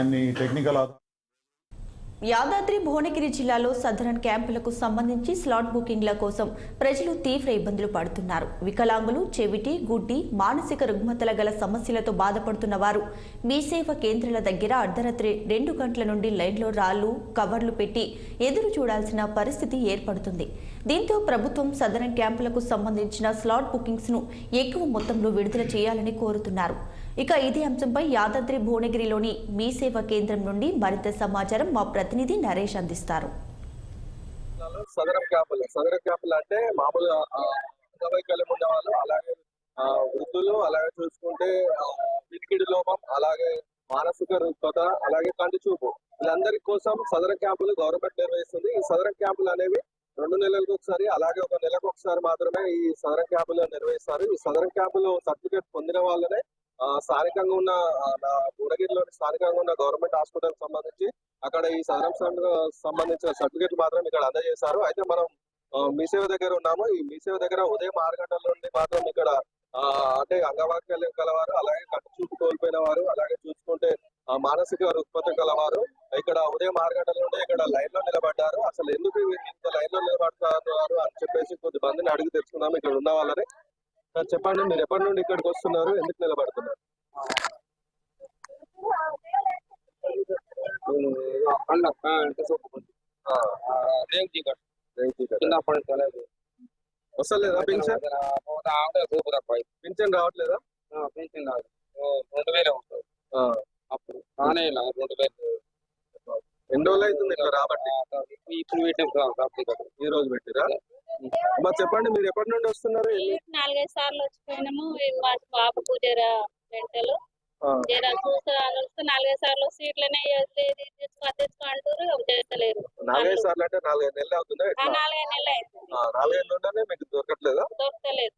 అన్ని టెక్నికల్ యాదాద్రి భువనగిరి జిల్లాలో సదరన్ క్యాంపులకు సంబంధించి స్లాట్ బుకింగ్ల కోసం ప్రజలు తీవ్ర ఇబ్బందులు పడుతున్నారు. వికలాంగులు, చెవిటి, గుడ్డి, మానసిక రుగ్మతల గల సమస్యలతో బాధపడుతున్న వారు మీ సేవ కేంద్రాల దగ్గర అర్ధరాత్రి 2 గంటల నుండి లైన్లో రాళ్లు, కవర్లు పెట్టి ఎదురు చూడాల్సిన పరిస్థితి ఏర్పడుతుంది. దీంతో ప్రభుత్వం సదరన్ క్యాంపులకు సంబంధించిన స్లాట్ బుకింగ్స్ ను ఎక్కువ మొత్తంలో విడుదల చేయాలని కోరుతున్నారు. ఇక ఇదే అంశంపై యాదాద్రి భువనగిరిలోని మీ సేవ కేంద్రం నుండి మరింత సమాచారం మా ప్రతినిధి నరేష్ అందిస్తారు. సదరన్ క్యాంపులు అంటే మామూలుగా అంగవైకల్యం ఉన్న వాళ్ళు, అలాగే వృద్ధులు, అలాగే చూసుకుంటే వినికిడి లోపం, అలాగే మానసిక రుగ్మత, అలాగే కంటి చూపు, వీళ్ళందరి కోసం సదరన్ క్యాంపులు గవర్నమెంట్ నిర్వహిస్తుంది. ఈ సదరన్ క్యాంపులు అనేవి 2 నెలలకు ఒకసారి, అలాగే 1 నెలకు ఒకసారి మాత్రమే ఈ సదరన్ క్యాంపులు నిర్వహిస్తారు. ఈ సదరన్ క్యాంపులు సర్టిఫికేట్ పొందిన వాళ్ళనే స్థానికంగా ఉన్న భువనగిరిలోని స్థానికంగా ఉన్న గవర్నమెంట్ హాస్పిటల్ సంబంధించి అక్కడ ఈ సదరం సంబంధించిన సర్టిఫికేట్ మాత్రం ఇక్కడ అందజేశారు. అయితే మనం మీ సేవ దగ్గర ఉన్నాము. ఈ మీ సేవ దగ్గర ఉదయం 6 గంటల నుండి మాత్రం ఇక్కడ అంటే అంగవైకల్యం కలవారు, అలాగే కంటి చూపు కోల్పోయిన వారు, అలాగే చూసుకుంటే మానసిక రుగ్మత కలవారు ఇక్కడ ఉదయం 6 గంటల నుండి ఇక్కడ లైన్ లో నిలబడ్డారు. అసలు ఎందుకు ఇంత లైన్ లో నిలబడతారు అని చెప్పేసి కొద్ది మందిని అడిగి తెలుసుకుందాం ఇక్కడ ఉన్న వాళ్ళని. చెప్పండి, మీరు ఎప్పటి నుండి ఇక్కడికి వస్తున్నారు, ఎందుకు నిలబడుతున్నారు? వస్తలేదా పింఛన్? పింఛన్ రావట్లేదా? పింఛన్ రాదు, 2000 ఉంటుంది అప్పుడు. 2000 ఎన్ని రోజులు అవుతుంది ఇక్కడ రాబట్టి? ఇప్పుడు పెట్టాం, ఈ రోజు పెట్టిరా? అమ్మా చెప్పండి, మీరు ఎప్పటి నుండి వస్తున్నారు? 4-5 సార్లు వచ్చిపోయినాము. మా బాబుకు జర గంటలు జర చూస్తే 4-5 సార్లు సీట్లనే తెచ్చుకో అంటారు, చేస్తలేరు. 4-5 సార్లు అంటే 4-5 నెలలు అవుతుందా? 4-5 నెలలు అవుతుంది. 4-5 నుండి మీకు దొరకట్లేదా? దొరకలేదు.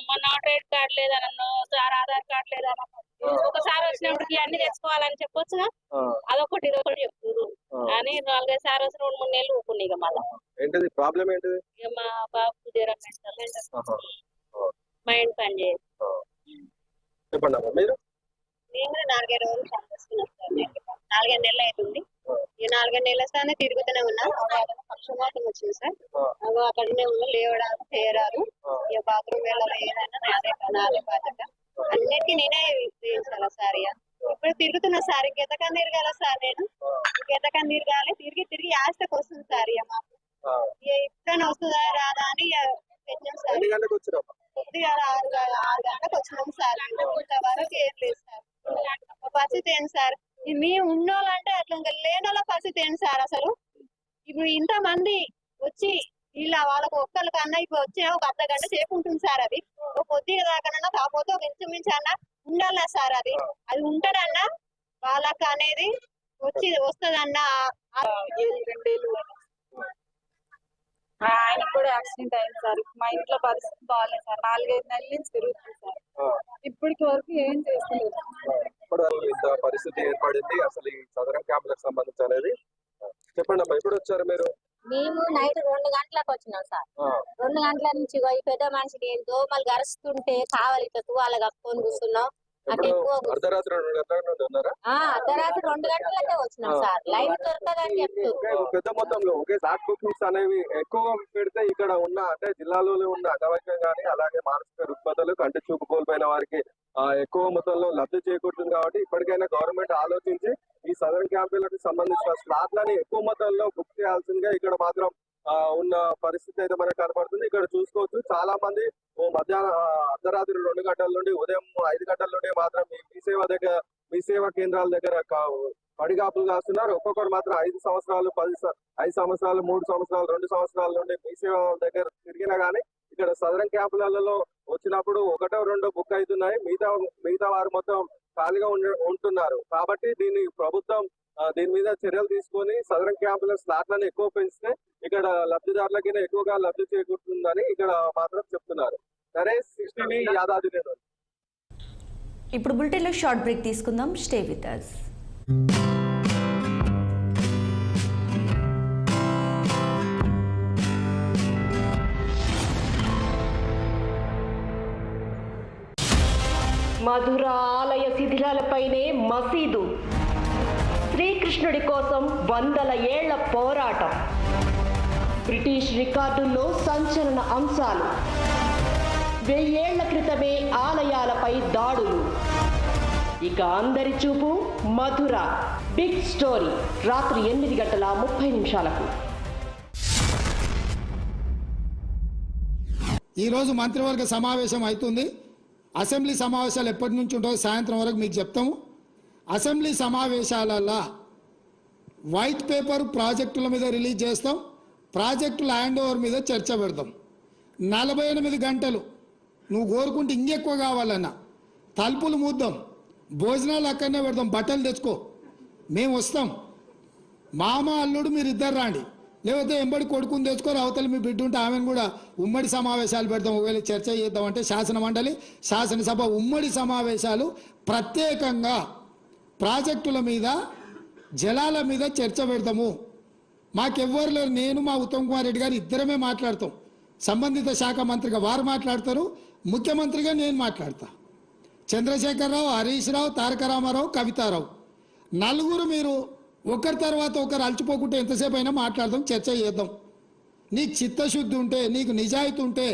మా నోటెడ్ కార్డు లేదనన్ను, ఆధార్ కార్డు లేదన్న. ఒకసారి వచ్చినప్పటికి అన్ని తెచ్చుకోవాలని చెప్పొచ్చుగా, అదొకటి ఇదొకటి చెప్తారు అని 4-5 సార్లు వచ్చి 2-3 నెలలు ఊపుకున్నాయి. ఇక మళ్ళా ఏంటిది ప్రాబ్లం ఏంటిది? ఇక మా బాబుకు జ్వరం, మైండ్ పని చేయదు. చెప్పండి అమ్మా. మీరు? నేను 4-5 రోజులు పనిచేస్తున్నాను సార్. 4-5 నెలలు అవుతుంది. ఈ 4-5 నెలల సార్ తిరుగుతూనే ఉన్నా. పక్షవాతం వచ్చింది సార్. అక్కడనే ఉన్నా, లేవడాలు చేయరాదు. ఇక బాత్రూమ్ వెళ్ళాలి, ఏదైనా నాదే బాధ్యత. అన్నిటికీ నేనే చేయించాలా సార్. ఇప్పుడు తిరుగుతున్నా సార్. ఇంకెంతకన్నా తిరగాల సార్ నేను, ఇంకెంతకన్నా తిరగాలి. తిరిగి ఆశకు వస్తుంది సార్. ఇక మాకు ఇప్పుడైనా వస్తుందా రాదా అని పెట్టినాం సార్. కొద్దిగా 6 గంటలకు వచ్చినాం సార్. ఇంతవరకు ఏం లేదు సార్. పరిస్థితి ఏంటి సార్? మేము ఉన్నోళ్ళంటే అట్లా, ఇంకా లేనోళ్ళ పరిస్థితి ఏంటి సార్? అసలు ఇప్పుడు ఇంతమంది వచ్చి ఇలా వాళ్ళకు ఒక్కరికి అన్న ఇప్పుడు వచ్చే ఒక అర్ధ గంట సేపు ఉంటుంది సార్. అది ఒక కొద్దిగా దాకానన్నా, కాకపోతే ఒక ఇంచుమించు అన్న ఉండాలన్నా సార్. అది ఉంటదన్నా వాళ్ళకి అనేది వస్తుందన్నా. ఆయనకు కూడా యాక్సిడెంట్ అయింది సార్. మా ఇంట్లో పరిస్థితి బాగాలేదు సార్. 4-5 నెలల నుంచి తిరుగుతుంది సార్. ఇప్పటికి వరకు ఏం చేస్తలేదు. ఇప్పుడు ఇంత పరిస్థితి ఏర్పడింది. అసలు ఈ సదరన్ క్యాంపులకు సంబంధించి అనేది చెప్పండి అమ్మా. ఎప్పుడు వచ్చారు మీరు? మేము నైట్ 2 గంటలకు వచ్చినాం సార్. 2 గంటల నుంచి ఈ పెద్ద మనిషిని దోమలు గరుస్తుంటే కావాలి ఇట్లా తువాల కప్పుకొని కూర్చున్నాం. అర్ధరాత్రి 2 గంటల నుండి ఉన్నారా? అర్ధరాత్రి 2 గంటలకే వచ్చినాం సార్. లైన్ దొరకదని చెప్తూ పెద్ద మొత్తంలో ఒకే స్లాట్ బుకింగ్స్ అనేవి ఎక్కువ పెడితే ఇక్కడ ఉన్న అంటే జిల్లాలో ఉన్న అంగవైకల్యం కానీ, అలాగే మానసిక రుగ్మతలు, కంటి చూపు కోల్పోయిన వారికి ఎక్కువ మొత్తంలో లబ్ధి చేకూరుతుంది. కాబట్టి ఇప్పటికైనా గవర్నమెంట్ ఆలోచించి ఈ సదరన్ క్యాంపులకు సంబంధించిన స్లాట్లని ఎక్కువ మొత్తంలో బుక్ చేయాల్సిందిగా ఇక్కడ మాత్రం ఉన్న పరిస్థితి అయితే మనకు కనబడుతుంది. ఇక్కడ చూసుకోవచ్చు, చాలా మంది మధ్యాహ్నం అర్ధరాత్రి 2 గంటల నుండి ఉదయం 5 గంటల నుండి మాత్రం మీ సేవా కేంద్రాల దగ్గర పడిగాపులు కాస్తున్నారు. ఒక్కొక్కరు మాత్రం 5 సంవత్సరాలు, 5 సంవత్సరాలు, 3 సంవత్సరాలు, 2 సంవత్సరాల నుండి మీ సేవ దగ్గర తిరిగినా గానీ ఇక్కడ సదరన్ క్యాంపులలో వచ్చినప్పుడు 1-2 బుక్ అవుతున్నాయి. మిగతా వారు మొత్తం ఖాళీగా ఉంటున్నారు. కాబట్టి ప్రభుత్వం దీని మీద చర్యలు తీసుకొని సదరన్ క్యాంపుల స్లాట్లను ఎక్కువ పెంచితే ఇక్కడ లబ్ధిదారులకి ఎక్కువగా లబ్ధి చేకూరుతుందని ఇక్కడ మాత్రం చెప్తున్నారు. నరేష్, 16 యాదాద్రి. ఇప్పుడు బులెటిన్లో షార్ట్ బ్రేక్ తీసుకుందాం. Stay with us. మధుర ఆలయ శిథిలాలపైనే మసీదు. శ్రీకృష్ణుడి కోసం వందల ఏళ్ల పోరాటం, బ్రిటిష్ రికార్డుల్లో సంచలన అంశాలు, 1000 ఏళ్ల క్రితమే ఆలయాలపై దాడులు. ఇక అందరి చూపు మధుర. బిగ్ స్టోరీ రాత్రి 8:30 ఈరోజు మంత్రివర్గ సమావేశం అవుతుంది. అసెంబ్లీ సమావేశాలు ఎప్పటి నుంచి ఉంటాయో సాయంత్రం వరకు మీకు చెప్తాము. అసెంబ్లీ సమావేశాలలో వైట్ పేపర్ ప్రాజెక్టుల మీద రిలీజ్ చేస్తాం, ప్రాజెక్టుల హ్యాండ్ ఓవర్ మీద చర్చ పెడతాం. 48 గంటలు నువ్వు కోరుకుంటే ఇంకెక్కువ కావాలన్నా తలుపులు మూద్దాం, భోజనాలు అక్కడనే పెడతాం, బట్టలు తెచ్చుకో, మేము వస్తాం. మామ అల్లుడు మీరు ఇద్దరు రాండి, లేకపోతే ఎంబడి కొడుకుని తెచ్చుకోరు, అవతల మీ బిడ్డ ఉంటే ఆమెను కూడా ఉమ్మడి సమావేశాలు పెడతాం. ఒకవేళ చర్చ చేద్దామంటే శాసన మండలి శాసనసభ ఉమ్మడి సమావేశాలు ప్రత్యేకంగా ప్రాజెక్టుల మీద జలాల మీద చర్చ పెడతాము. మాకెవ్వరు లేరు, నేను మా ఉత్తమ్ కుమార్ రెడ్డి గారు ఇద్దరమే మాట్లాడతాం. సంబంధిత శాఖ మంత్రిగా వారు మాట్లాడతారు, ముఖ్యమంత్రిగా నేను మాట్లాడతా. చంద్రశేఖరరావు, హరీష్ రావు, తారక రామారావు, కవితారావు నలుగురు మీరు ఒకరి తర్వాత ఒకరు అలచిపోకుంటే ఎంతసేపు అయినా మాట్లాడదాం, చర్చ చేద్దాం. నీకు చిత్తశుద్ధి ఉంటే, నీకు నిజాయితీ ఉంటే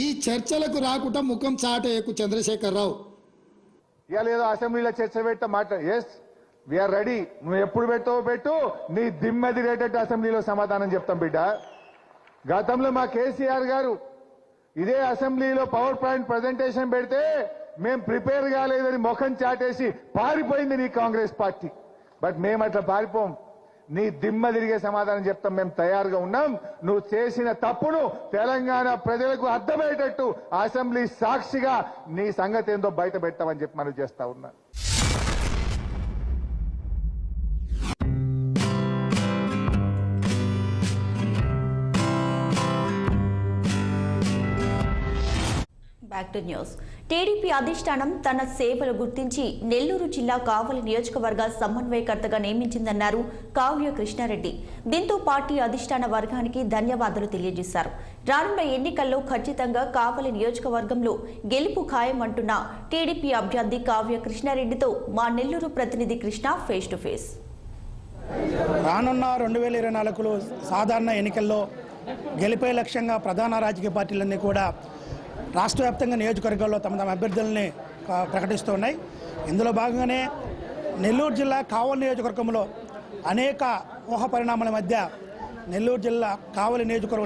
ఈ చర్చలకు రాకుండా ముఖం చాటేయకు చంద్రశేఖరరావు. ఇవాళ ఏదో అసెంబ్లీలో చర్చ పెట్ట మాట్లాడు. ఎస్ వీఆర్ రెడీ, నువ్వు ఎప్పుడు పెట్టావో పెట్టు, నీ దిమ్మది రేటట్టు అసెంబ్లీలో సమాధానం చెప్తాం బిడ్డ. గతంలో మా కేసీఆర్ గారు ఇదే అసెంబ్లీలో పవర్ పాయింట్ ప్రజెంటేషన్ పెడితే మేము ప్రిపేర్ కాలేదని ముఖం చాటేసి పారిపోయింది నీ కాంగ్రెస్ పార్టీ. బట్ మేము అట్లా పారిపోం, నీ దిమ్మ తిరిగే సమాధానం చెప్తాం, మేము తయారుగా ఉన్నాం. నువ్వు చేసిన తప్పును తెలంగాణ ప్రజలకు అర్థమయ్యేటట్టు అసెంబ్లీ సాక్షిగా నీ సంగతి ఏందో బయట పెట్టామని చెప్పి మనం చేస్తా ఉన్నాం. Back to news. టీడీపీ అధిష్టానం తన సేవలు గుర్తించి నెల్లూరు జిల్లా కావలి నియోజకవర్గ సమన్వయకర్తగా నియమించిందన్నారు కావ్య కృష్ణారెడ్డి. దీంతో పార్టీ అధిష్టాన వర్గానికి ధన్యవాదాలు తెలియజేశారు. రానున్న ఎన్నికల్లో ఖచ్చితంగా కావలి నియోజకవర్గంలో గెలుపు ఖాయమంటున్న టీడీపీ అభ్యర్థి కావ్య కృష్ణారెడ్డితో మా నెల్లూరు ప్రతినిధి కృష్ణ ఫేస్ టు ఫేస్. రానున్న 2024 సాధారణ ఎన్నికల్లో గెలిపే లక్ష్యంగా ప్రధాన రాజకీయ పార్టీలన్నీ కూడా రాష్ట్ర వ్యాప్తంగా నియోజకవర్గాల్లో తమ తమ అభ్యర్థులని ప్రకటిస్తూ ఉన్నాయి. ఇందులో భాగంగానే నెల్లూరు జిల్లా కావలి నియోజకవర్గంలో అనేక ఊహ పరిణామాల మధ్య నెల్లూరు జిల్లా కావలి నియోజకవర్గం